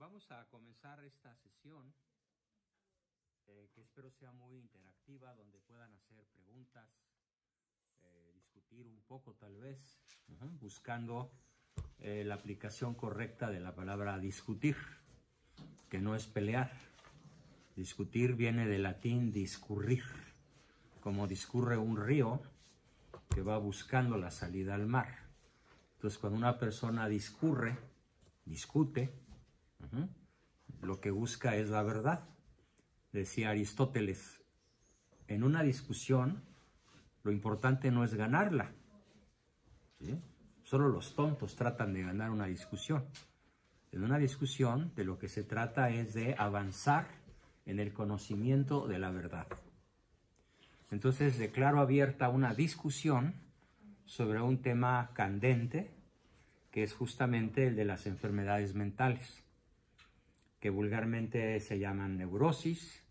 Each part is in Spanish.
Vamos a comenzar esta sesión que espero sea muy interactiva, donde puedan hacer preguntas, discutir un poco tal vez, buscando la aplicación correcta de la palabra discutir, que no es pelear. Discutir viene del latín discurrir, como discurre un río que va buscando la salida al mar. Entonces, cuando una persona discute, lo que busca es la verdad. Decía Aristóteles, en una discusión lo importante no es ganarla, ¿sí? Solo los tontos tratan de ganar una discusión. En una discusión de lo que se trata es de avanzar en el conocimiento de la verdad. Entonces declaro abierta una discusión sobre un tema candente, que es justamente el de las enfermedades mentales, que vulgarmente se llaman neurosis,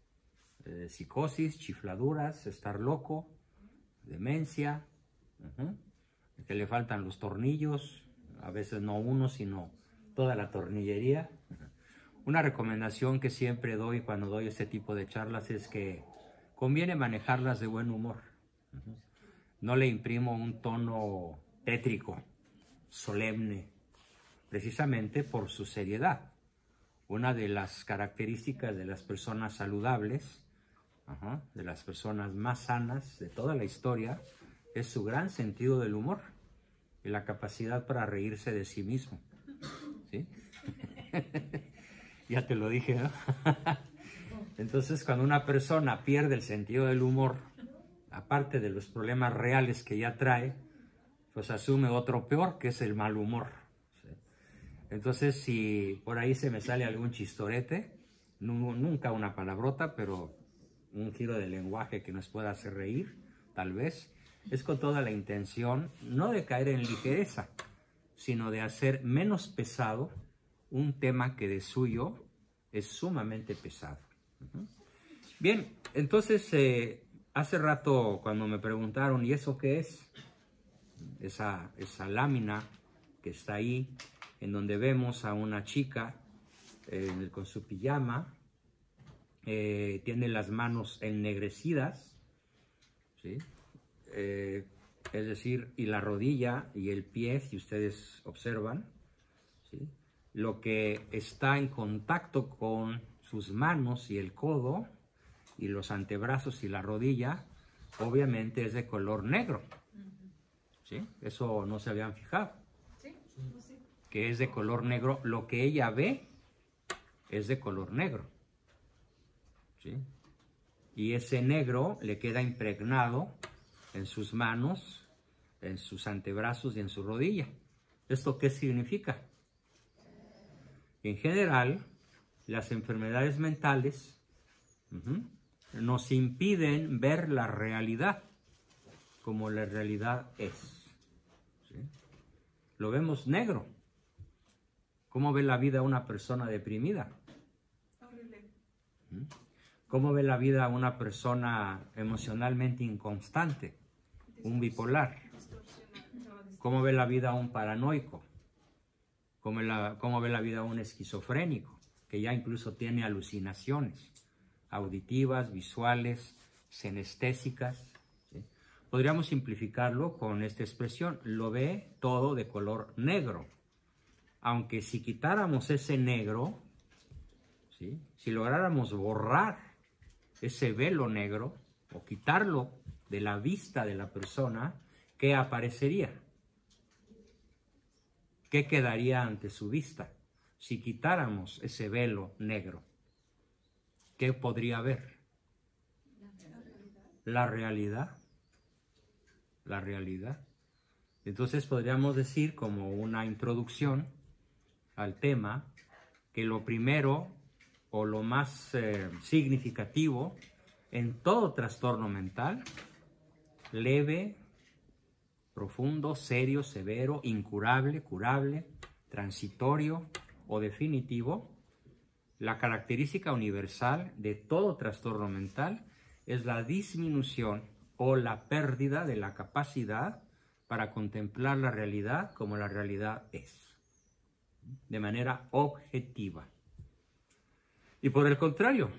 psicosis, chifladuras, estar loco, demencia, que le faltan los tornillos, a veces no uno, sino toda la tornillería. Una recomendación que siempre doy cuando doy este tipo de charlas es que conviene manejarlas de buen humor. No le imprimo un tono tétrico, solemne, precisamente por su seriedad. Una de las características de las personas saludables, de las personas más sanas de toda la historia, es su gran sentido del humor y la capacidad para reírse de sí mismo. ¿Sí? Ya te lo dije, ¿no? Entonces, cuando una persona pierde el sentido del humor, aparte de los problemas reales que ya trae, pues asume otro peor, que es el mal humor. ¿Sí? Entonces, si por ahí se me sale algún chistorete, nunca una palabrota, pero un giro de lenguaje que nos pueda hacer reír, tal vez, es con toda la intención, no de caer en ligereza, sino de hacer menos pesado un tema que de suyo es sumamente pesado. Bien, entonces, hace rato cuando me preguntaron, ¿y eso qué es? Esa lámina que está ahí, en donde vemos a una chica con su pijama, tiene las manos ennegrecidas, ¿sí? Es decir, y la rodilla y el pie, si ustedes observan, ¿sí? Lo que está en contacto con sus manos y el codo y los antebrazos y la rodilla, obviamente es de color negro. ¿Sí? Eso no se habían fijado. ¿Sí? Que es de color negro. Lo que ella ve es de color negro. ¿Sí? Y ese negro le queda impregnado en sus manos, en sus antebrazos y en su rodilla. ¿Esto qué significa? En general, las enfermedades mentales nos impiden ver la realidad como la realidad es. ¿Sí? Lo vemos negro. ¿Cómo ve la vida una persona deprimida? Horrible. ¿Cómo ve la vida una persona emocionalmente inconstante? Un bipolar. ¿Cómo ve la vida un paranoico? ¿Cómo ve la vida un esquizofrénico? Que ya incluso tiene alucinaciones auditivas, visuales, sinestésicas. ¿Sí? Podríamos simplificarlo con esta expresión: lo ve todo de color negro. Aunque si quitáramos ese negro, ¿sí? Si lográramos borrar ese velo negro o quitarlo de la vista de la persona, ¿qué aparecería? ¿Qué quedaría ante su vista? Si quitáramos ese velo negro, ¿qué podría haber? La realidad. La realidad. Entonces podríamos decir, como una introducción al tema, que lo primero o lo más significativo en todo trastorno mental, leve, profundo, serio, severo, incurable, curable, transitorio o definitivo, la característica universal de todo trastorno mental es la disminución o la pérdida de la capacidad para contemplar la realidad como la realidad es, de manera objetiva. Y por el contrario,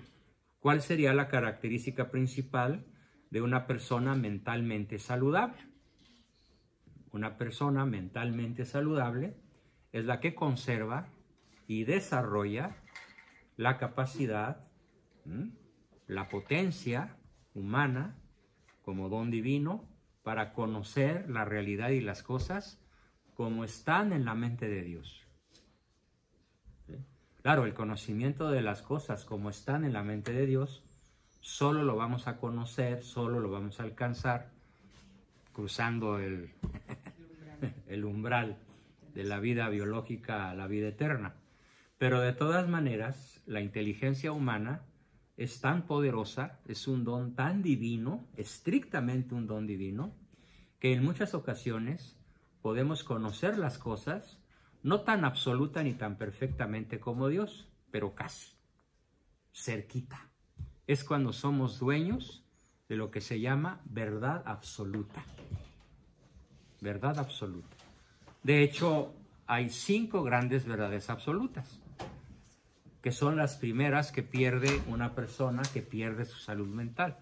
¿cuál sería la característica principal de una persona mentalmente saludable? Una persona mentalmente saludable es la que conserva y desarrolla la capacidad, la potencia humana como don divino para conocer la realidad y las cosas como están en la mente de Dios. ¿Sí? Claro, el conocimiento de las cosas como están en la mente de Dios solo lo vamos a conocer, solo lo vamos a alcanzar cruzando el umbral de la vida biológica a la vida eterna. Pero de todas maneras, la inteligencia humana es tan poderosa, es un don tan divino, estrictamente un don divino, que en muchas ocasiones podemos conocer las cosas no tan absoluta ni tan perfectamente como Dios, pero casi, cerquita. Es cuando somos dueños de lo que se llama verdad absoluta. Verdad absoluta. De hecho, hay 5 grandes verdades absolutas, que son las primeras que pierde una persona que pierde su salud mental.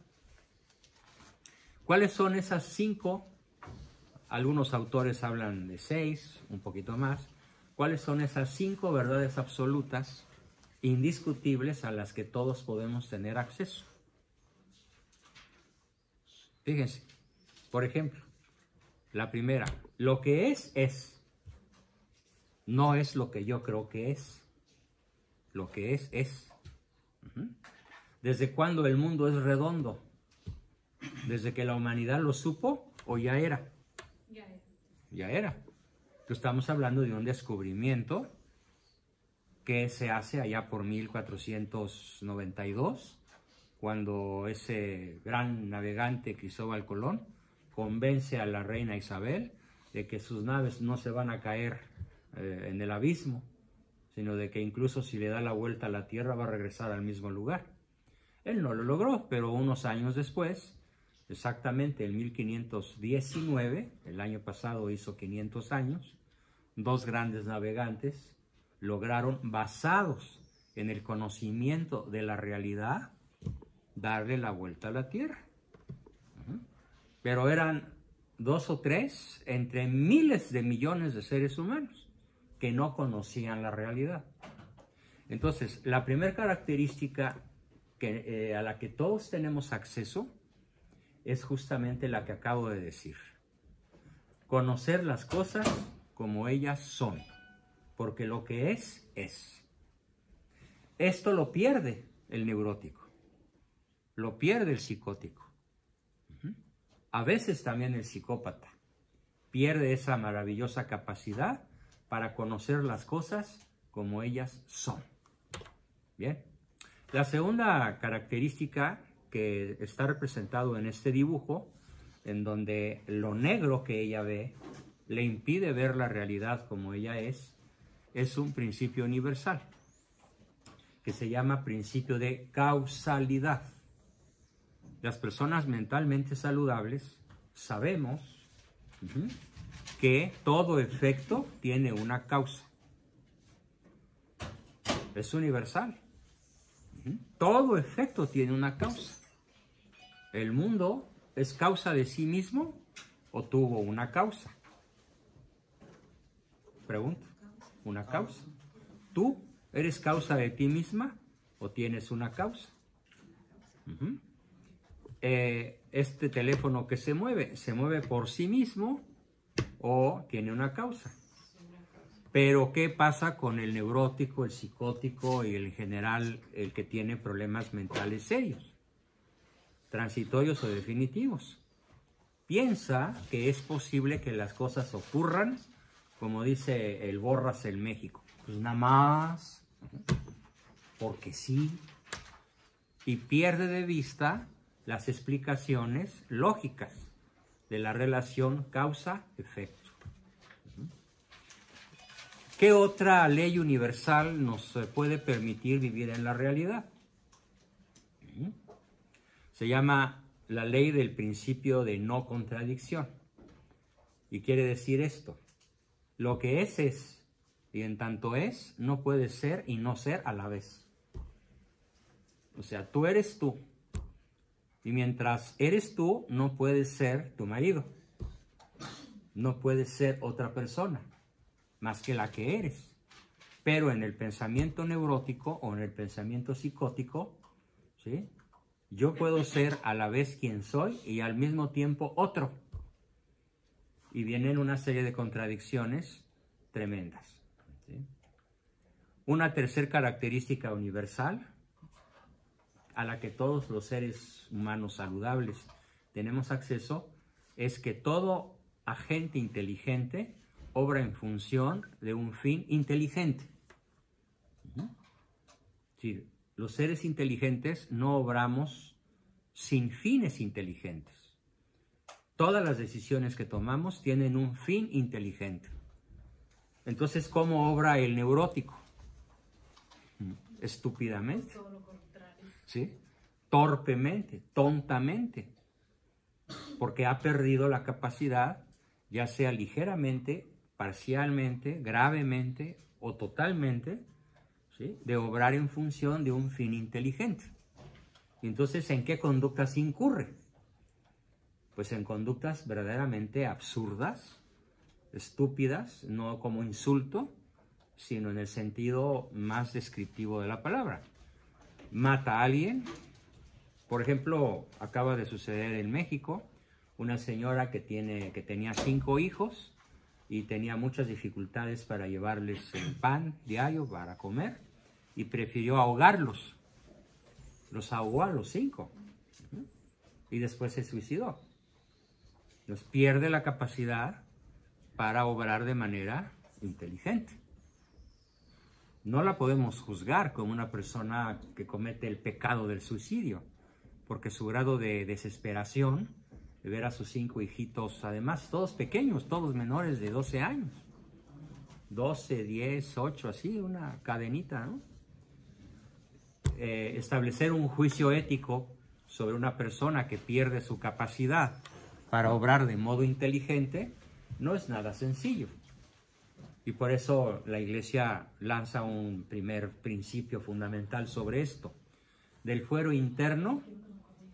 ¿Cuáles son esas 5? Algunos autores hablan de 6, un poquito más. ¿Cuáles son esas 5 verdades absolutas indiscutibles a las que todos podemos tener acceso? Fíjense, por ejemplo, la primera, lo que es. No es lo que yo creo que es. Lo que es. ¿Desde cuándo el mundo es redondo? ¿Desde que la humanidad lo supo o ya era? Ya era. Entonces, estamos hablando de un descubrimiento que se hace allá por 1492, cuando ese gran navegante Cristóbal Colón convence a la reina Isabel de que sus naves no se van a caer en el abismo, sino de que incluso si le da la vuelta a la tierra va a regresar al mismo lugar. Él no lo logró, pero unos años después, exactamente en 1519, el año pasado hizo 500 años, 2 grandes navegantes lograron, basados en el conocimiento de la realidad, darle la vuelta a la tierra. Pero eran 2 o 3 entre miles de millones de seres humanos que no conocían la realidad. Entonces, la primera característica a la que todos tenemos acceso es justamente la que acabo de decir. Conocer las cosas como ellas son, porque lo que es. Esto lo pierde el neurótico, lo pierde el psicótico. A veces también el psicópata pierde esa maravillosa capacidad para conocer las cosas como ellas son. Bien. La segunda característica que está representado en este dibujo, en donde lo negro que ella ve le impide ver la realidad como ella es un principio universal, que se llama principio de causalidad. Las personas mentalmente saludables sabemos que todo efecto tiene una causa. Es universal. Todo efecto tiene una causa. ¿El mundo es causa de sí mismo o tuvo una causa? Pregunta. ¿Una causa? ¿Tú eres causa de ti misma o tienes una causa? Este teléfono que se mueve por sí mismo o tiene una causa. Pero ¿qué pasa con el neurótico, el psicótico y en general el que tiene problemas mentales serios, transitorios o definitivos? Piensa que es posible que las cosas ocurran, como dice el Borras en México, pues nada más, porque sí, y pierde de vista las explicaciones lógicas de la relación causa-efecto. ¿Qué otra ley universal nos puede permitir vivir en la realidad? Se llama la ley del principio de no contradicción. Y quiere decir esto: lo que es, y en tanto es, no puede ser y no ser a la vez. O sea, tú eres tú. Y mientras eres tú, no puedes ser tu marido. No puedes ser otra persona, más que la que eres. Pero en el pensamiento neurótico o en el pensamiento psicótico, ¿sí?, yo puedo ser a la vez quien soy y al mismo tiempo otro. Y vienen una serie de contradicciones tremendas, ¿sí? Una tercera característica universal a la que todos los seres humanos saludables tenemos acceso es que todo agente inteligente obra en función de un fin inteligente. Sí, los seres inteligentes no obramos sin fines inteligentes. Todas las decisiones que tomamos tienen un fin inteligente. Entonces, ¿cómo obra el neurótico? Estúpidamente. Todo lo contrario. ¿Sí? Torpemente, tontamente. Porque ha perdido la capacidad, ya sea ligeramente, parcialmente, gravemente o totalmente, ¿sí?, de obrar en función de un fin inteligente. Entonces, ¿en qué conductas incurre? Pues en conductas verdaderamente absurdas, estúpidas, no como insulto, sino en el sentido más descriptivo de la palabra. Mata a alguien. Por ejemplo, acaba de suceder en México, una señora que tenía 5 hijos y tenía muchas dificultades para llevarles el pan diario para comer y prefirió ahogarlos. Los ahogó a los 5 y después se suicidó. Entonces pierde la capacidad para obrar de manera inteligente. No la podemos juzgar como una persona que comete el pecado del suicidio, porque su grado de desesperación de ver a sus 5 hijitos, además todos pequeños, todos menores de 12 años, 12, 10, 8, así, una cadenita, ¿no? Establecer un juicio ético sobre una persona que pierde su capacidad para obrar de modo inteligente no es nada sencillo. Y por eso la Iglesia lanza un primer principio fundamental sobre esto. Del fuero interno,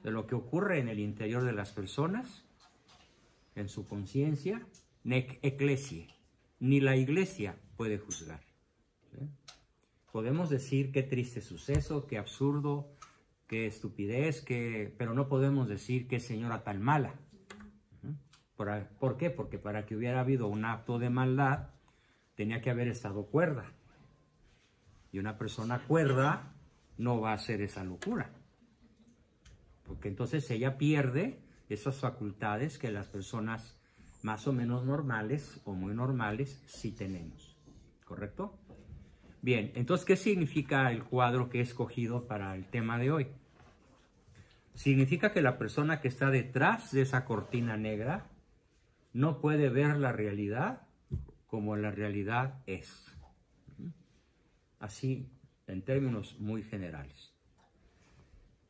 de lo que ocurre en el interior de las personas, en su conciencia, nec ecclesiae, ni la Iglesia puede juzgar. ¿Sí? Podemos decir qué triste suceso, qué absurdo, qué estupidez, pero no podemos decir qué señora tan mala. ¿Por qué? Porque para que hubiera habido un acto de maldad, tenía que haber estado cuerda. Y una persona cuerda no va a hacer esa locura. Porque entonces ella pierde esas facultades que las personas más o menos normales o muy normales sí tenemos. ¿Correcto? Bien, entonces, ¿qué significa el cuadro que he escogido para el tema de hoy? Significa que la persona que está detrás de esa cortina negra no puede ver la realidad como la realidad es. Así, en términos muy generales.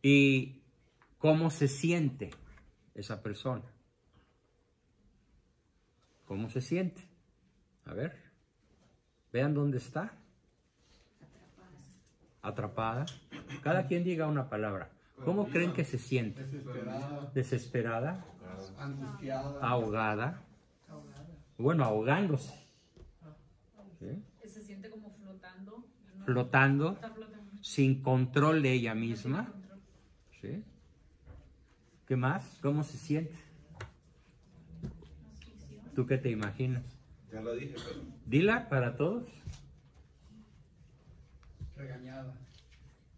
¿Y cómo se siente esa persona? ¿Cómo se siente? A ver, vean dónde está. Atrapada. Cada quien diga una palabra. ¿Cómo creen que se siente? Desesperada. Desesperada. Angustiada. Ahogada. Bueno, ahogándose. ¿Sí? Se siente como flotando. ¿No? Flotando, Está flotando. sin control de ella No tiene misma. control. ¿Sí? ¿Qué más? ¿Cómo se siente? ¿Tú qué te imaginas? Ya lo dije, pero... Dila para todos. Regañada.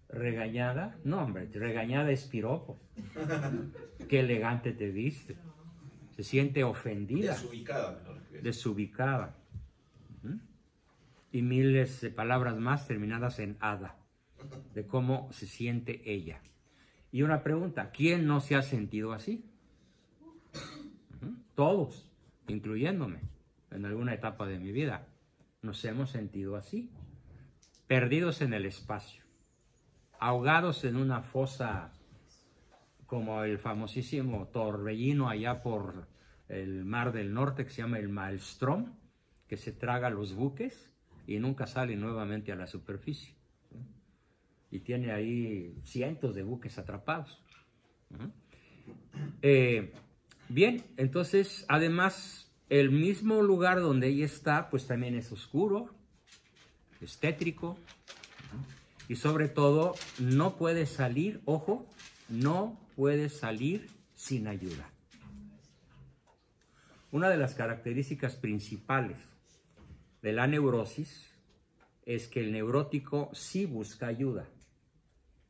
¿Regañada? No, hombre, regañada es piropo. Qué elegante te viste. Se siente ofendida, Desubicada, mejor que eso. desubicada. ¿Mm? Y miles de palabras más terminadas en ada, de cómo se siente ella. Y una pregunta, ¿quién no se ha sentido así? Todos, incluyéndome, en alguna etapa de mi vida, nos hemos sentido así, perdidos en el espacio, ahogados en una fosa como el famosísimo torbellino allá por el Mar del Norte que se llama el Maelstrom, que se traga los buques y nunca sale nuevamente a la superficie. y tiene ahí cientos de buques atrapados. Bien, entonces, además, el mismo lugar donde ella está, pues también es oscuro, es tétrico, y sobre todo, no puede salir, ojo, no puede salir sin ayuda. Una de las características principales de la neurosis es que el neurótico sí busca ayuda,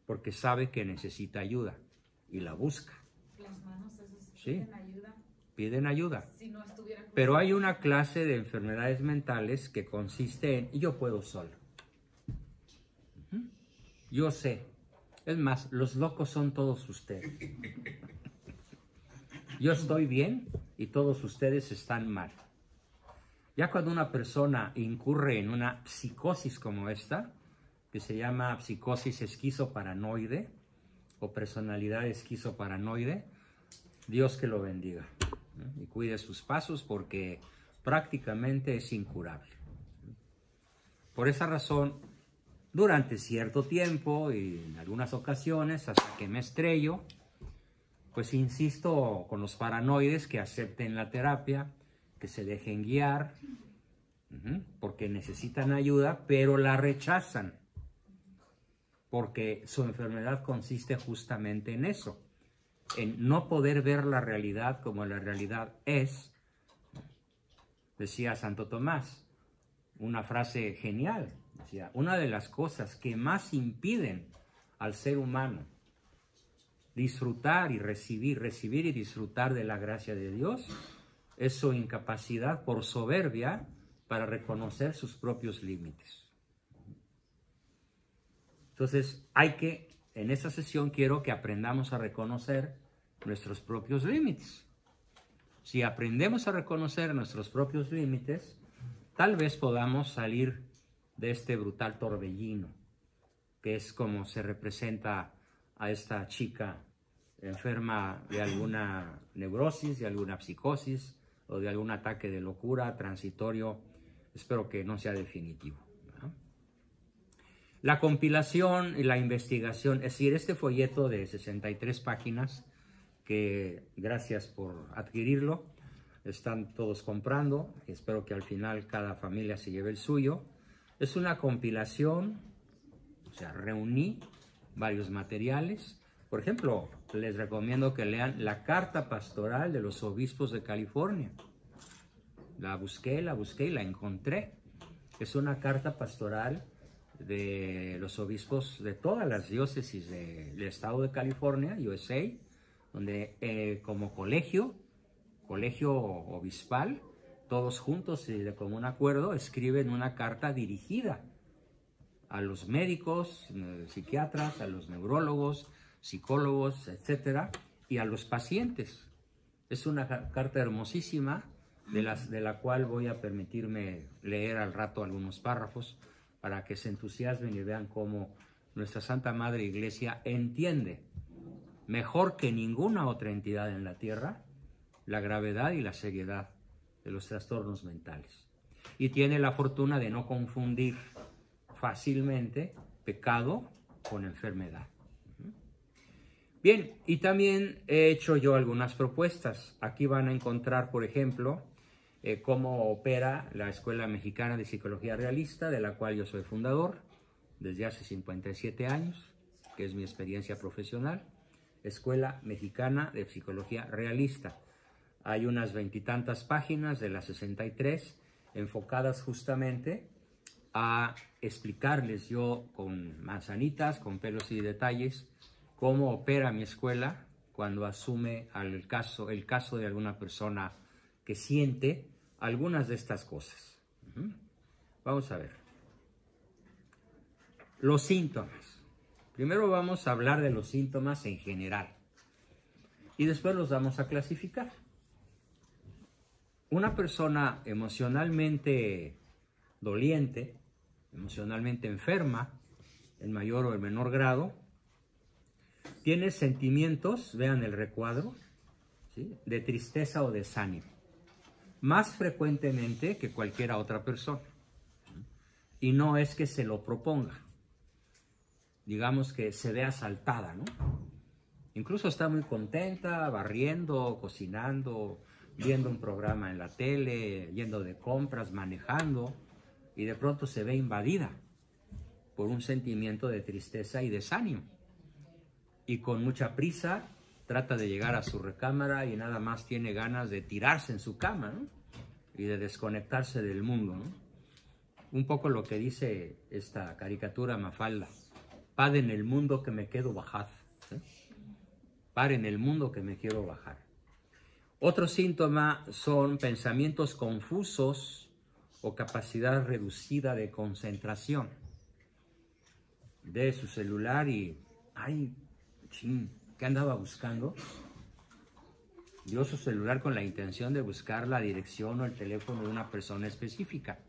porque sabe que necesita ayuda y la busca. Las manos, esos Sí. piden ayuda. Piden ayuda. Si no estuviera Pero hay una clase de enfermedades mentales que consiste en yo puedo solo. Yo sé. Es más, los locos son todos ustedes. Yo estoy bien y todos ustedes están mal. Ya cuando una persona incurre en una psicosis como esta, que se llama psicosis esquizoparanoide o personalidad esquizoparanoide, Dios que lo bendiga, ¿no? Y cuide sus pasos porque prácticamente es incurable. Por esa razón, durante cierto tiempo y en algunas ocasiones, hasta que me estrello, pues insisto con los paranoides que acepten la terapia, que se dejen guiar, porque necesitan ayuda, pero la rechazan, porque su enfermedad consiste justamente en eso, en no poder ver la realidad como la realidad es. Decía Santo Tomás, una frase genial, decía, una de las cosas que más impiden al ser humano disfrutar y recibir y disfrutar de la gracia de Dios es su incapacidad por soberbia para reconocer sus propios límites. Entonces, en esta sesión quiero que aprendamos a reconocer nuestros propios límites. Si aprendemos a reconocer nuestros propios límites, tal vez podamos salir de este brutal torbellino, que es como se representa a esta chica enferma de alguna neurosis, de alguna psicosis o de algún ataque de locura transitorio. Espero que no sea definitivo, ¿no? La compilación y la investigación, es decir, este folleto de 63 páginas, que gracias por adquirirlo, están todos comprando, espero que al final cada familia se lleve el suyo. Es una compilación, o sea, reuní varios materiales. Por ejemplo, les recomiendo que lean la Carta Pastoral de los Obispos de California. La busqué y la encontré. Es una carta pastoral de los obispos de todas las diócesis del estado de California, USA, donde como colegio obispal, todos juntos y de común acuerdo escriben una carta dirigida a los médicos, psiquiatras, a los neurólogos, psicólogos, etcétera, y a los pacientes. Es una carta hermosísima de la cual voy a permitirme leer al rato algunos párrafos para que se entusiasmen y vean cómo nuestra Santa Madre Iglesia entiende mejor que ninguna otra entidad en la tierra la gravedad y la seriedad de los trastornos mentales. Y tiene la fortuna de no confundir fácilmente pecado con enfermedad. Bien, y también he hecho yo algunas propuestas. Aquí van a encontrar, por ejemplo, cómo opera la Escuela Mexicana de Psicología Realista, de la cual yo soy fundador desde hace 57 años, que es mi experiencia profesional. Escuela Mexicana de Psicología Realista. Hay unas 20 y tantas páginas de las 63 enfocadas justamente a explicarles yo con manzanitas, con pelos y detalles, cómo opera mi escuela cuando asume el caso de alguna persona que siente algunas de estas cosas. Vamos a ver. Los síntomas. Primero vamos a hablar de los síntomas en general y después los vamos a clasificar. Una persona emocionalmente doliente, emocionalmente enferma, en mayor o en menor grado, tiene sentimientos, vean el recuadro, ¿sí?, de tristeza o desánimo, más frecuentemente que cualquier otra persona. Y no es que se lo proponga. digamos que se ve asaltada, ¿no? Incluso está muy contenta, barriendo, cocinando, viendo un programa en la tele, yendo de compras, manejando, y de pronto se ve invadida por un sentimiento de tristeza y desánimo. Y con mucha prisa trata de llegar a su recámara y nada más tiene ganas de tirarse en su cama, ¿no? Y de desconectarse del mundo, ¿no? Un poco lo que dice esta caricatura Mafalda: pad en el mundo que me quedo bajad, ¿sí? Par en el mundo que me quiero bajar. Otro síntoma son pensamientos confusos o capacidad reducida de concentración. De su celular y, ay, ching, ¿qué andaba buscando? Dio su celular con la intención de buscar la dirección o el teléfono de una persona específica.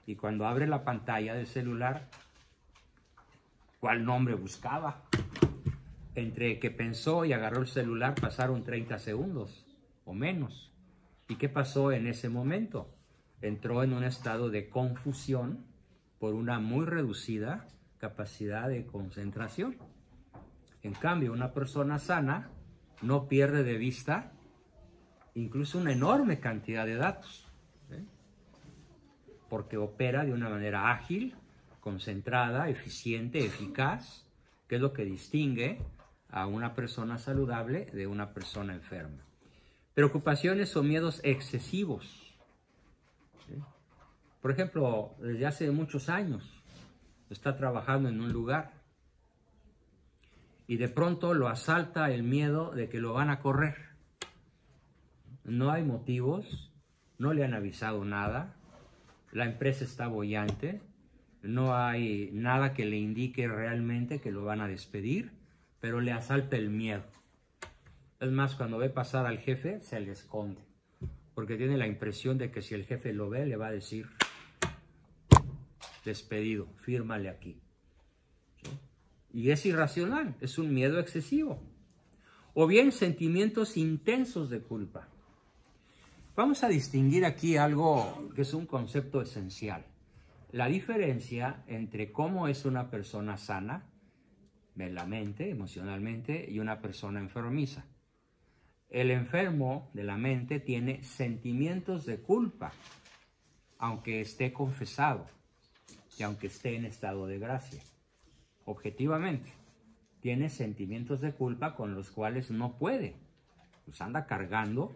Y cuando abre la pantalla del celular, ¿cuál nombre buscaba? Entre que pensó y agarró el celular pasaron 30 segundos o menos. ¿Y qué pasó en ese momento? Entró en un estado de confusión por una muy reducida capacidad de concentración. En cambio, una persona sana no pierde de vista incluso una enorme cantidad de datos, ¿sí? Porque opera de una manera ágil, concentrada, eficiente, eficaz, que es lo que distingue a una persona saludable de una persona enferma. Preocupaciones o miedos excesivos, ¿sí? Por ejemplo, desde hace muchos años está trabajando en un lugar y de pronto lo asalta el miedo de que lo van a correr. No hay motivos, no le han avisado nada, la empresa está boyante, no hay nada que le indique realmente que lo van a despedir, pero le asalta el miedo. Es más, cuando ve pasar al jefe, se le esconde, porque tiene la impresión de que si el jefe lo ve, le va a decir: despedido, fírmale aquí. ¿Sí? Y es irracional, es un miedo excesivo. O bien sentimientos intensos de culpa. Vamos a distinguir aquí algo que es un concepto esencial. La diferencia entre cómo es una persona sana, en la mente, emocionalmente, y una persona enfermiza. El enfermo de la mente tiene sentimientos de culpa, aunque esté confesado y aunque esté en estado de gracia. Objetivamente, tiene sentimientos de culpa con los cuales no puede. Pues anda cargando,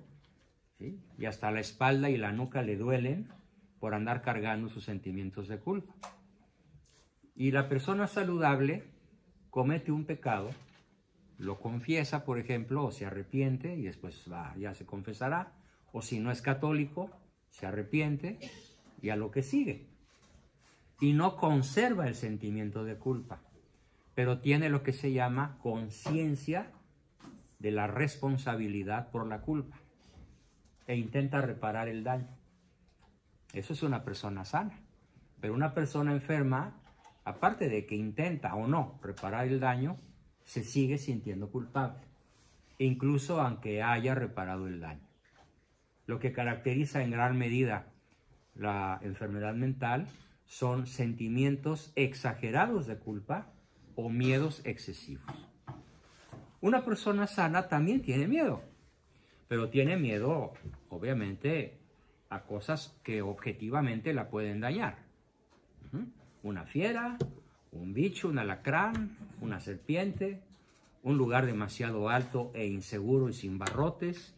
¿sí? Y hasta la espalda y la nuca le duelen por andar cargando sus sentimientos de culpa. Y la persona saludable comete un pecado, lo confiesa, por ejemplo, o se arrepiente y después ya se confesará, o si no es católico, se arrepiente y a lo que sigue. Y no conserva el sentimiento de culpa, pero tiene lo que se llama conciencia de la responsabilidad por la culpa e intenta reparar el daño. Eso es una persona sana. Pero una persona enferma, aparte de que intenta o no reparar el daño, se sigue sintiendo culpable, incluso aunque haya reparado el daño. Lo que caracteriza en gran medida la enfermedad mental son sentimientos exagerados de culpa o miedos excesivos. Una persona sana también tiene miedo, pero tiene miedo, obviamente, a cosas que objetivamente la pueden dañar. Una fiera, un bicho, un alacrán, una serpiente, un lugar demasiado alto e inseguro y sin barrotes.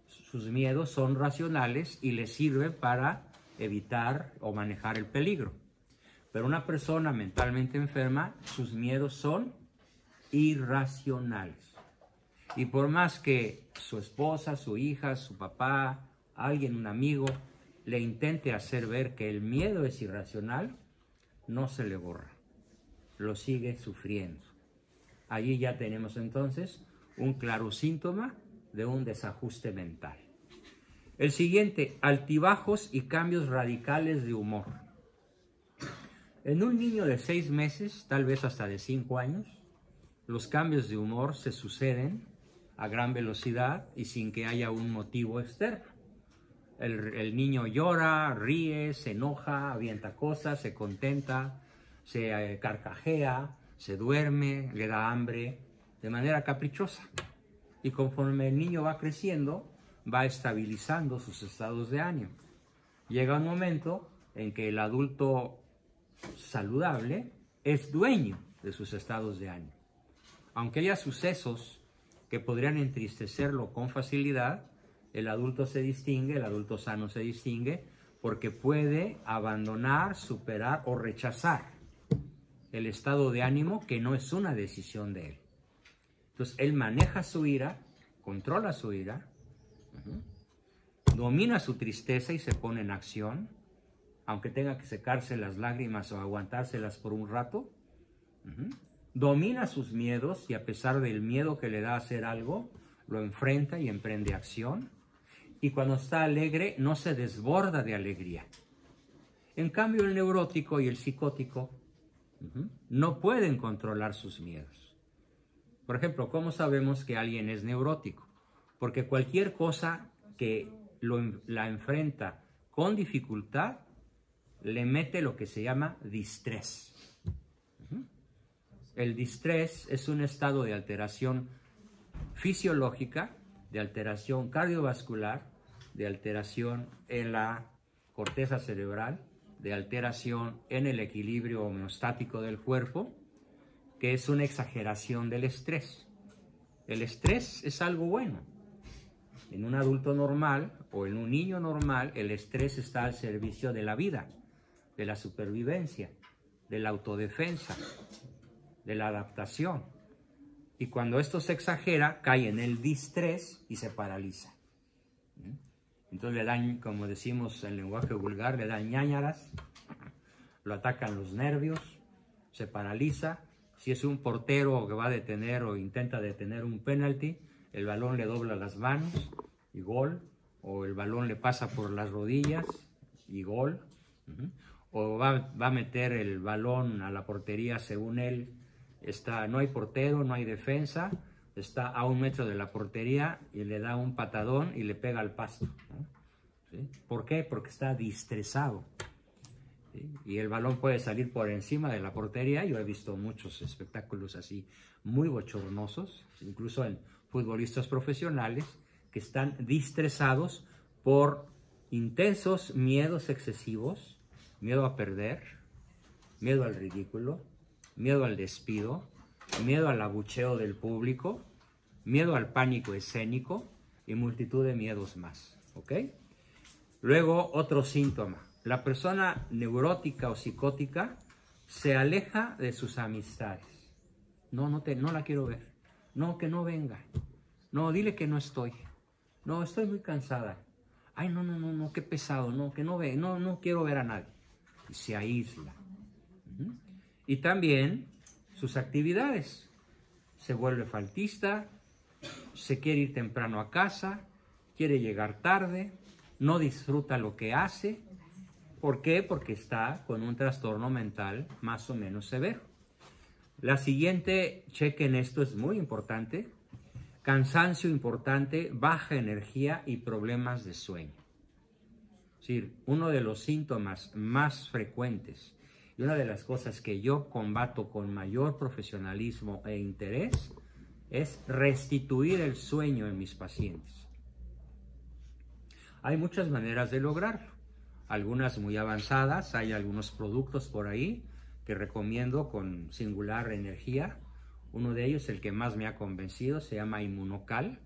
Sus miedos son racionales y les sirven para evitar o manejar el peligro. Pero una persona mentalmente enferma, sus miedos son irracionales. Y por más que su esposa, su hija, su papá, alguien, un amigo, le intente hacer ver que el miedo es irracional, no se le borra, lo sigue sufriendo. Allí ya tenemos entonces un claro síntoma de un desajuste mental. El siguiente, altibajos y cambios radicales de humor. En un niño de 6 meses, tal vez hasta de 5 años, los cambios de humor se suceden a gran velocidad y sin que haya un motivo externo. El niño llora, ríe, se enoja, avienta cosas, se contenta, se carcajea, se duerme, le da hambre de manera caprichosa. Y conforme el niño va creciendo, va estabilizando sus estados de ánimo. Llega un momento en que el adulto saludable es dueño de sus estados de ánimo. Aunque haya sucesos que podrían entristecerlo con facilidad, el adulto se distingue, el adulto sano se distingue, porque puede abandonar, superar o rechazar el estado de ánimo que no es una decisión de él. Entonces, él maneja su ira, controla su ira, domina su tristeza y se pone en acción, aunque tenga que secarse las lágrimas o aguantárselas por un rato. Domina sus miedos y a pesar del miedo que le da a hacer algo, lo enfrenta y emprende acción. Y cuando está alegre, no se desborda de alegría. En cambio, el neurótico y el psicótico no pueden controlar sus miedos. Por ejemplo, ¿cómo sabemos que alguien es neurótico? Porque cualquier cosa que la enfrenta con dificultad, le mete lo que se llama distrés. El distrés es un estado de alteración fisiológica, de alteración cardiovascular, de alteración en la corteza cerebral, de alteración en el equilibrio homeostático del cuerpo, que es una exageración del estrés. El estrés es algo bueno. En un adulto normal o en un niño normal, el estrés está al servicio de la vida, de la supervivencia, de la autodefensa, de la adaptación. Y cuando esto se exagera, cae en el distrés y se paraliza. Entonces le dan, como decimos en lenguaje vulgar, le dan ñáñaras, lo atacan los nervios, se paraliza. Si es un portero que va a detener o intenta detener un penalti, el balón le dobla las manos y gol, o el balón le pasa por las rodillas y gol, o va a meter el balón a la portería según él. No hay portero, no hay defensa, está a 1 metro de la portería y le da un patadón y le pega al pasto, ¿no? ¿Sí? ¿Por qué? Porque está distresado. ¿Sí? Y el balón puede salir por encima de la portería. Yo he visto muchos espectáculos así muy bochornosos, incluso en futbolistas profesionales que están distresados por intensos miedos excesivos, miedo a perder, miedo al ridículo, miedo al despido, miedo al abucheo del público, miedo al pánico escénico y multitud de miedos más, ¿ok? Luego, otro síntoma. La persona neurótica o psicótica se aleja de sus amistades. No la quiero ver. No, que no venga. No, dile que no estoy. No, estoy muy cansada. Ay, no, qué pesado. No, que no ve. No quiero ver a nadie. Y se aísla. Y también sus actividades. Se vuelve faltista, se quiere ir temprano a casa, quiere llegar tarde, no disfruta lo que hace. ¿Por qué? Porque está con un trastorno mental más o menos severo. La siguiente, chequen esto, es muy importante. Cansancio importante, baja energía y problemas de sueño. Es decir, uno de los síntomas más frecuentes y una de las cosas que yo combato con mayor profesionalismo e interés es restituir el sueño en mis pacientes. Hay muchas maneras de lograrlo, algunas muy avanzadas. Hay algunos productos por ahí que recomiendo con singular energía. Uno de ellos, el que más me ha convencido, se llama Inmunocal,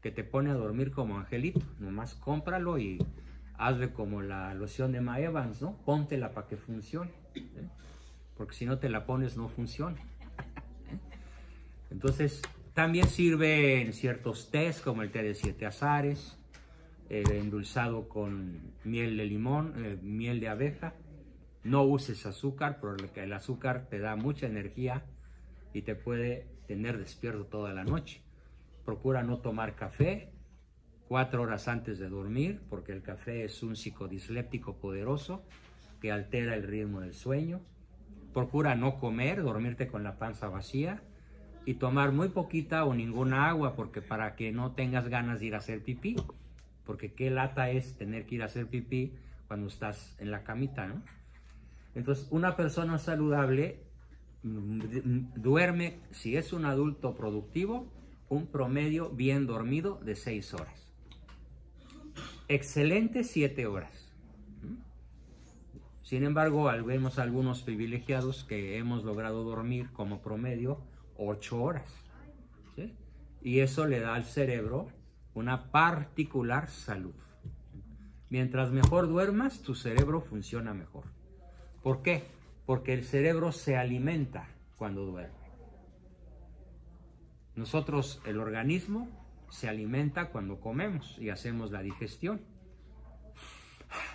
que te pone a dormir como angelito. Nomás cómpralo y hazle como la loción de Ma Evans, ¿no? Póntela para que funcione, ¿eh? Porque si no te la pones no funciona. Entonces, también sirve en ciertos tés, como el té de 7 azares, endulzado con miel de limón, miel de abeja. No uses azúcar, porque el azúcar te da mucha energía y te puede tener despierto toda la noche. Procura no tomar café 4 horas antes de dormir, porque el café es un psicodisléptico poderoso que altera el ritmo del sueño. Procura no comer, dormirte con la panza vacía y tomar muy poquita o ninguna agua, porque para que no tengas ganas de ir a hacer pipí, porque qué lata es tener que ir a hacer pipí cuando estás en la camita, ¿no? Entonces, una persona saludable duerme, si es un adulto productivo, un promedio bien dormido de 6 horas. Excelente 7 horas. Sin embargo, vemos algunos privilegiados que hemos logrado dormir como promedio 8 horas. ¿Sí? Y eso le da al cerebro una particular salud. Mientras mejor duermas, tu cerebro funciona mejor. ¿Por qué? Porque el cerebro se alimenta cuando duerme. Nosotros, el organismo, se alimenta cuando comemos y hacemos la digestión.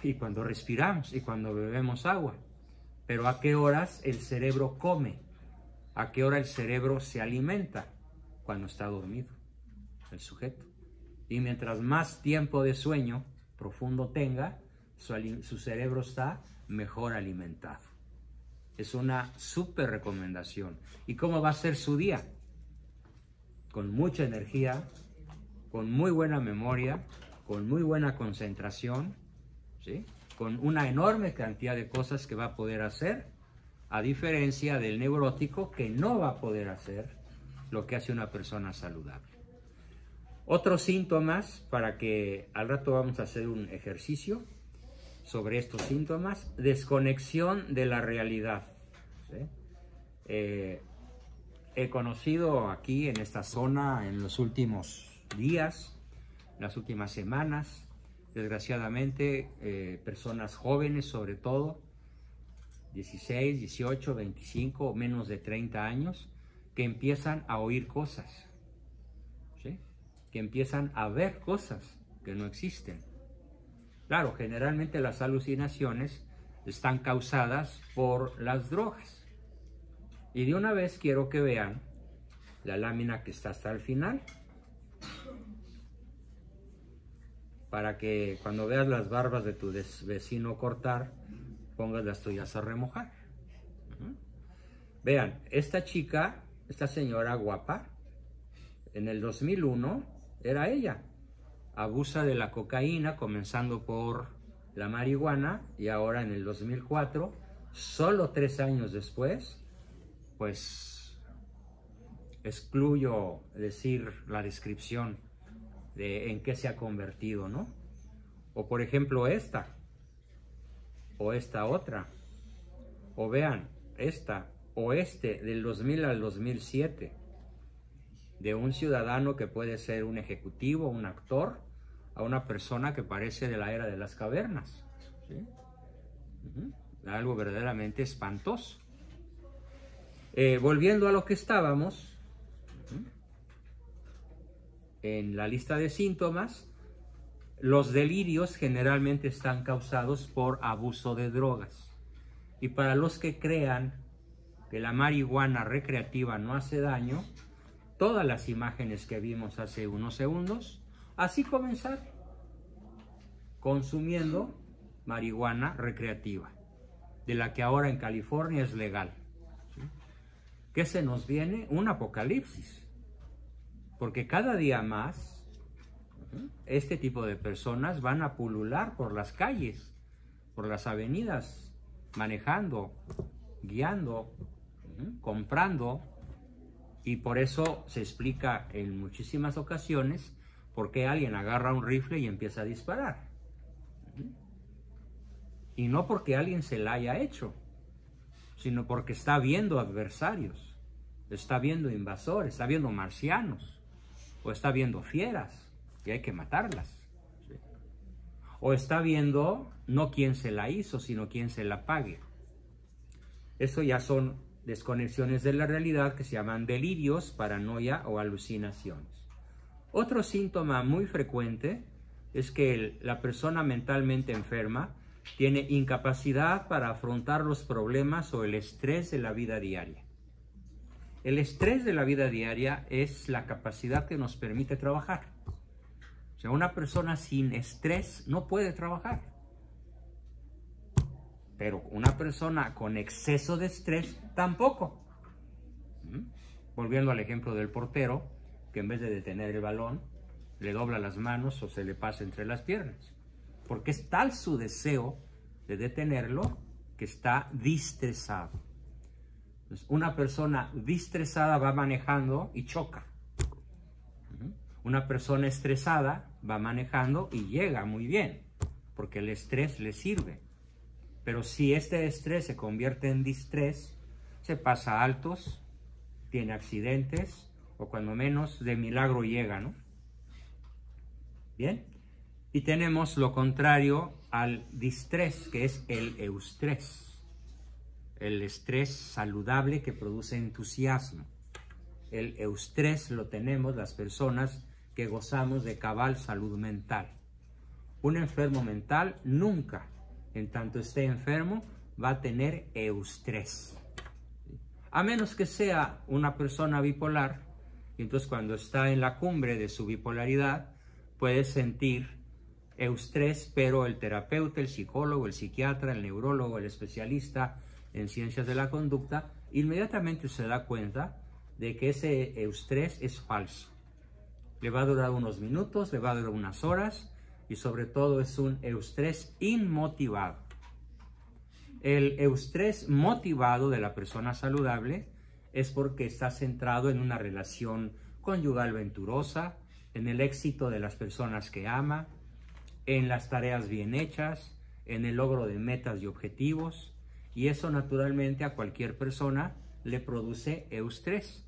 Y cuando respiramos y cuando bebemos agua. Pero ¿a qué horas el cerebro come? ¿A qué hora el cerebro se alimenta? Cuando está dormido el sujeto. Y mientras más tiempo de sueño profundo tenga, su cerebro está mejor alimentado. Es una súper recomendación. ¿Y cómo va a ser su día? Con mucha energía, con muy buena memoria, con muy buena concentración, ¿sí? Con una enorme cantidad de cosas que va a poder hacer, a diferencia del neurótico que no va a poder hacer lo que hace una persona saludable. Otros síntomas, para que al rato vamos a hacer un ejercicio sobre estos síntomas: desconexión de la realidad. ¿Sí? He conocido aquí en esta zona en los últimos días, las últimas semanas, desgraciadamente, personas jóvenes sobre todo, 16, 18, 25 o menos de 30 años, que empiezan a oír cosas, ¿sí? Que empiezan a ver cosas que no existen. Claro, generalmente las alucinaciones están causadas por las drogas. Y de una vez quiero que vean la lámina que está hasta el final, para que cuando veas las barbas de tu vecino cortar, pongas las tuyas a remojar. Vean, esta chica, esta señora guapa, en el 2001 era ella. Abusa de la cocaína, comenzando por la marihuana, y ahora en el 2004, solo 3 años después, pues excluyo decir la descripción de en qué se ha convertido, ¿no? O por ejemplo esta, o esta otra, o vean, esta, o del 2000 al 2007, de un ciudadano que puede ser un ejecutivo, un actor, a una persona que parece de la era de las cavernas, ¿sí? Algo verdaderamente espantoso. Volviendo a lo que estábamos, en la lista de síntomas, los delirios generalmente están causados por abuso de drogas. Y para los que crean que la marihuana recreativa no hace daño, todas las imágenes que vimos hace unos segundos, así comenzar, consumiendo marihuana recreativa, de la que ahora en California es legal. ¿Sí? ¿Qué se nos viene? Un apocalipsis. Porque cada día más este tipo de personas van a pulular por las calles, por las avenidas, manejando, guiando, comprando, y por eso se explica en muchísimas ocasiones por qué alguien agarra un rifle y empieza a disparar. Y no porque alguien se la haya hecho, sino porque está viendo adversarios, está viendo invasores, está viendo marcianos, o está viendo fieras y hay que matarlas, ¿sí? O está viendo no quién se la hizo, sino quién se la pague. Eso ya son desconexiones de la realidad que se llaman delirios, paranoia o alucinaciones. Otro síntoma muy frecuente es que la persona mentalmente enferma tiene incapacidad para afrontar los problemas o el estrés de la vida diaria. El estrés de la vida diaria es la capacidad que nos permite trabajar. O sea, una persona sin estrés no puede trabajar. Pero una persona con exceso de estrés tampoco. Volviendo al ejemplo del portero, que en vez de detener el balón, le dobla las manos o se le pasa entre las piernas. Porque es tal su deseo de detenerlo que está distresado. Entonces, una persona distresada va manejando y choca. Una persona estresada va manejando y llega muy bien, porque el estrés le sirve. Pero si este estrés se convierte en distrés, se pasa altos, tiene accidentes, o cuando menos de milagro llega, ¿no? Bien. Y tenemos lo contrario al distrés, que es el eustrés. El estrés saludable que produce entusiasmo. El eustrés lo tenemos las personas que gozamos de cabal salud mental. Un enfermo mental nunca, en tanto esté enfermo, va a tener eustrés. A menos que sea una persona bipolar, y entonces cuando está en la cumbre de su bipolaridad, puede sentir eustrés, pero el terapeuta, el psicólogo, el psiquiatra, el neurólogo, el especialista en ciencias de la conducta, inmediatamente se da cuenta de que ese eustrés es falso. Le va a durar unos minutos, le va a durar unas horas, y sobre todo es un eustrés inmotivado. El eustrés motivado de la persona saludable es porque está centrado en una relación conyugal venturosa, en el éxito de las personas que ama, en las tareas bien hechas, en el logro de metas y objetivos, y eso naturalmente a cualquier persona le produce eustrés.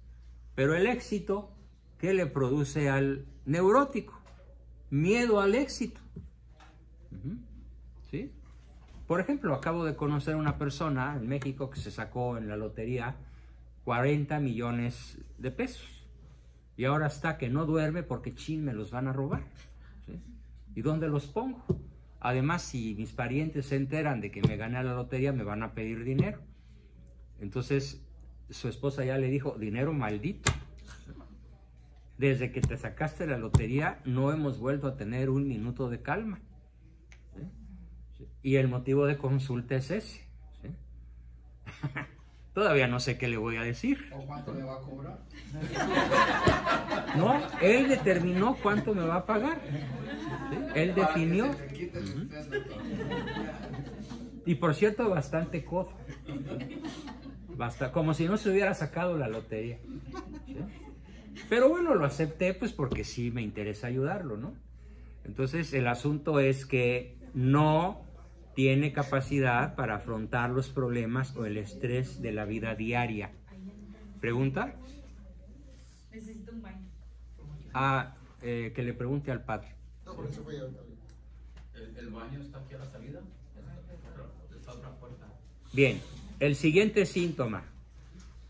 Pero el éxito, ¿qué le produce al neurótico? Miedo al éxito. ¿Sí? Por ejemplo, acabo de conocer una persona en México que se sacó en la lotería 40 millones de pesos. Y ahora está que no duerme porque chin, me los van a robar. ¿Sí? ¿Y dónde los pongo? Además, si mis parientes se enteran de que me gané la lotería, me van a pedir dinero. Entonces, su esposa ya le dijo, dinero maldito. Desde que te sacaste la lotería, no hemos vuelto a tener un minuto de calma. ¿Sí? Y el motivo de consulta es ese. ¿Sí? Todavía no sé qué le voy a decir. ¿O cuánto le va a cobrar? No, él determinó cuánto me va a pagar. ¿Sí? Él definió. Para que se le quite el estrés, doctor. Y por cierto, bastante codo. Como si no se hubiera sacado la lotería. ¿Sí? Pero bueno, lo acepté pues porque sí me interesa ayudarlo, ¿no? Entonces el asunto es que no tiene capacidad para afrontar los problemas o el estrés de la vida diaria. ¿Pregunta? Necesito un baño. Que le pregunte al padre. No, por eso fue yo también. ¿El baño está aquí a la salida? Está otra puerta. Bien, el siguiente síntoma.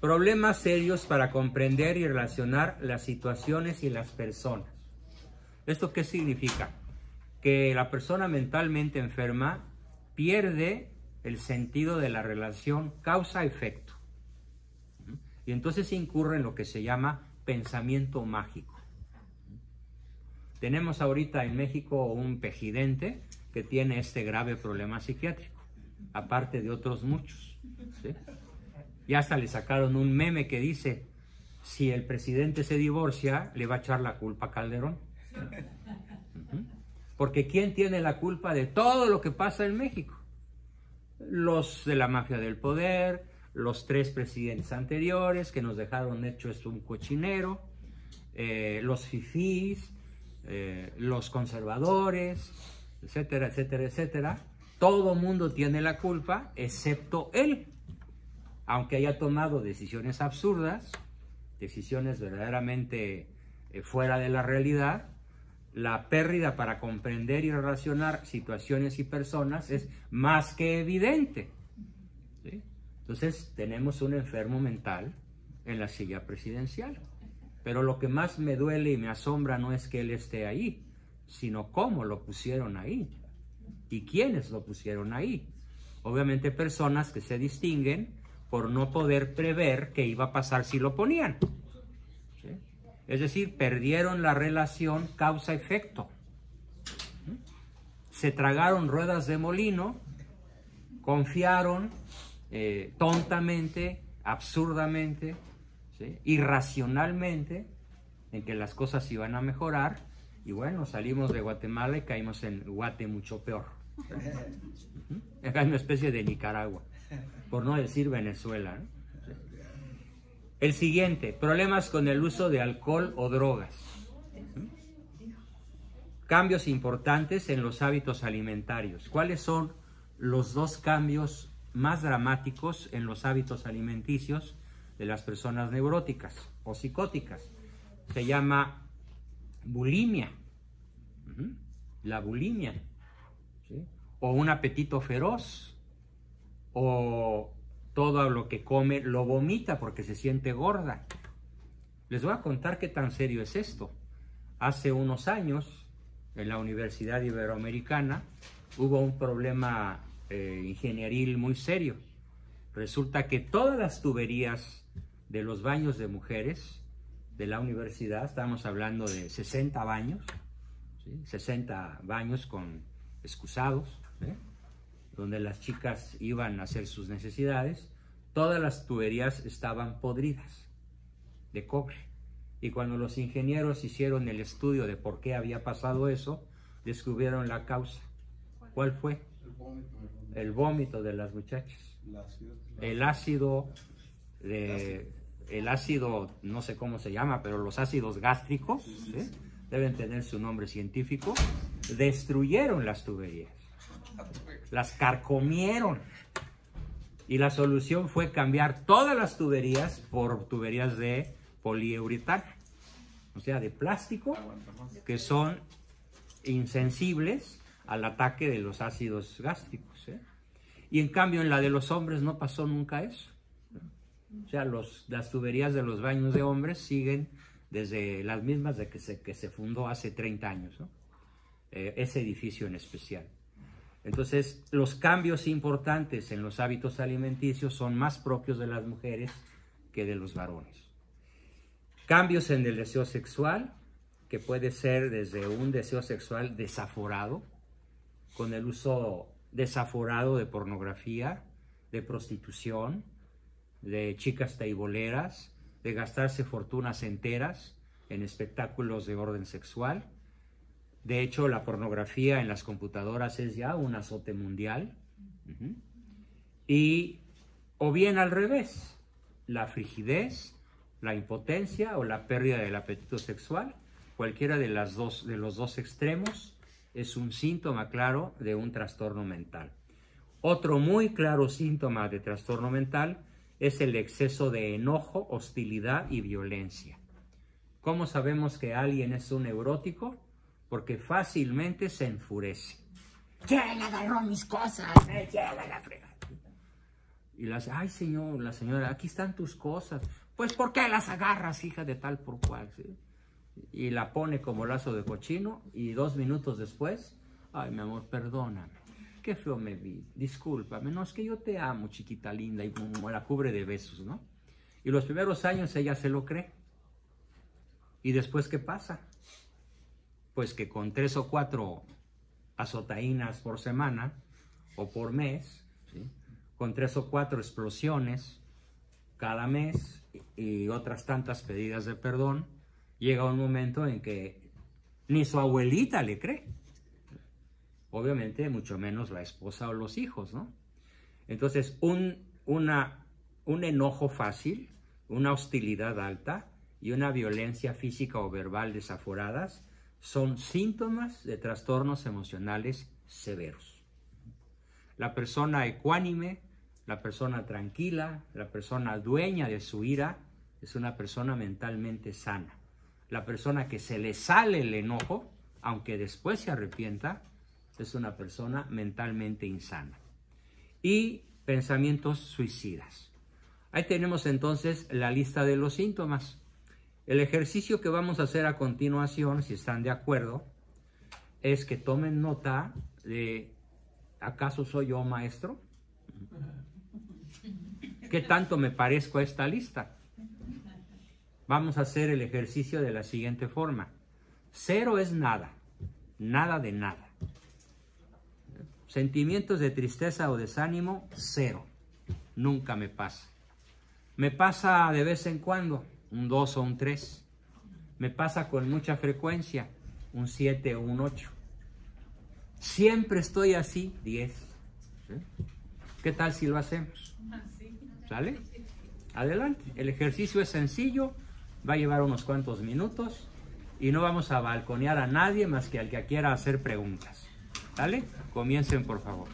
Problemas serios para comprender y relacionar las situaciones y las personas. ¿Esto qué significa? Que la persona mentalmente enferma pierde el sentido de la relación causa-efecto. Y entonces incurre en lo que se llama pensamiento mágico. Tenemos ahorita en México un pejidente que tiene este grave problema psiquiátrico, aparte de otros muchos. ¿Sí? Y hasta le sacaron un meme que dice, si el presidente se divorcia, le va a echar la culpa a Calderón. Porque ¿quién tiene la culpa de todo lo que pasa en México? Los de la mafia del poder, los 3 presidentes anteriores que nos dejaron hecho esto un cochinero, los fifís, los conservadores, etcétera, etcétera, etcétera. Todo mundo tiene la culpa excepto él. Aunque haya tomado decisiones absurdas, decisiones verdaderamente fuera de la realidad, la pérdida para comprender y relacionar situaciones y personas es más que evidente. ¿Sí? Entonces tenemos un enfermo mental en la silla presidencial. Pero lo que más me duele y me asombra no es que él esté ahí, sino cómo lo pusieron ahí y quiénes lo pusieron ahí. Obviamente personas que se distinguen por no poder prever qué iba a pasar si lo ponían. ¿Sí? Es decir, perdieron la relación causa-efecto. Se tragaron ruedas de molino, confiaron tontamente, absurdamente, ¿sí? Irracionalmente en que las cosas iban a mejorar, y bueno, salimos de Guatemala y caímos en Guate mucho peor. Es una especie de Nicaragua, por no decir Venezuela, ¿no? El siguiente, problemas con el uso de alcohol o drogas. Cambios importantes en los hábitos alimentarios. ¿Cuáles son los dos cambios más dramáticos en los hábitos alimenticios de las personas neuróticas o psicóticas? Se llama bulimia. La bulimia, ¿sí? O un apetito feroz, o todo lo que come lo vomita porque se siente gorda. Les voy a contar qué tan serio es esto. Hace unos años, en la Universidad Iberoamericana, hubo un problema ingenieril muy serio. Resulta que todas las tuberías de los baños de mujeres de la universidad, estamos hablando de 60 baños, ¿sí? 60 baños con excusados, ¿sí? Donde las chicas iban a hacer sus necesidades, todas las tuberías estaban podridas de cobre. Y cuando los ingenieros hicieron el estudio de por qué había pasado eso, descubrieron la causa. ¿Cuál fue? El vómito de las muchachas. El ácido, no sé cómo se llama, pero los ácidos gástricos, ¿sí? Deben tener su nombre científico, destruyeron las tuberías. Las carcomieron. Y la solución fue cambiar todas las tuberías por tuberías de poliuretano, o sea, de plástico, que son insensibles al ataque de los ácidos gástricos, ¿eh? Y en cambio en la de los hombres no pasó nunca eso. O sea, las tuberías de los baños de hombres siguen desde las mismas de que se fundó hace 30 años, ¿no? Ese edificio en especial. Entonces, los cambios importantes en los hábitos alimenticios son más propios de las mujeres que de los varones. Cambios en el deseo sexual, que puede ser desde un deseo sexual desaforado, con el uso desaforado de pornografía, de prostitución, de chicas teiboleras, de gastarse fortunas enteras en espectáculos de orden sexual. De hecho, la pornografía en las computadoras es ya un azote mundial. Y, o bien al revés, la frigidez, la impotencia o la pérdida del apetito sexual, cualquiera de los dos extremos, es un síntoma claro de un trastorno mental. Otro muy claro síntoma de trastorno mental es el exceso de enojo, hostilidad y violencia. ¿Cómo sabemos que alguien es un neurótico? Porque fácilmente se enfurece. ¿Quién agarró mis cosas? Me lleva la fregada. Y ay señor, la señora, aquí están tus cosas. Pues ¿por qué las agarras, hija de tal por cual? ¿Sí? Y la pone como lazo de cochino y 2 minutos después, ay mi amor, perdóname, qué feo me vi, discúlpame, no, es que yo te amo, chiquita linda, y la cubre de besos, ¿no? Y los primeros años ella se lo cree. ¿Y después qué pasa? Pues que con 3 o 4 azotaínas por semana o por mes, ¿sí? Con 3 o 4 explosiones cada mes y otras tantas pedidas de perdón, llega un momento en que ni su abuelita le cree. Obviamente, mucho menos la esposa o los hijos, ¿no? Entonces, un enojo fácil, una hostilidad alta y una violencia física o verbal desaforadas son síntomas de trastornos emocionales severos. La persona ecuánime, la persona tranquila, la persona dueña de su ira, es una persona mentalmente sana. La persona que se le sale el enojo, aunque después se arrepienta, es una persona mentalmente insana. Y pensamientos suicidas. Ahí tenemos entonces la lista de los síntomas. El ejercicio que vamos a hacer a continuación, si están de acuerdo, es que tomen nota de, ¿acaso soy yo maestro? ¿Qué tanto me parezco a esta lista? Vamos a hacer el ejercicio de la siguiente forma. 0 es nada, nada de nada. Sentimientos de tristeza o desánimo, 0. Nunca me pasa. Me pasa de vez en cuando, un 2 o un 3. Me pasa con mucha frecuencia, un 7 o un 8. Siempre estoy así, 10. ¿Sí? ¿Qué tal si lo hacemos? ¿Sale? adelante. El ejercicio es sencillo, va a llevar unos cuantos minutos y no vamos a balconear a nadie más que al que quiera hacer preguntas. ¿Sale? Comiencen, por favor.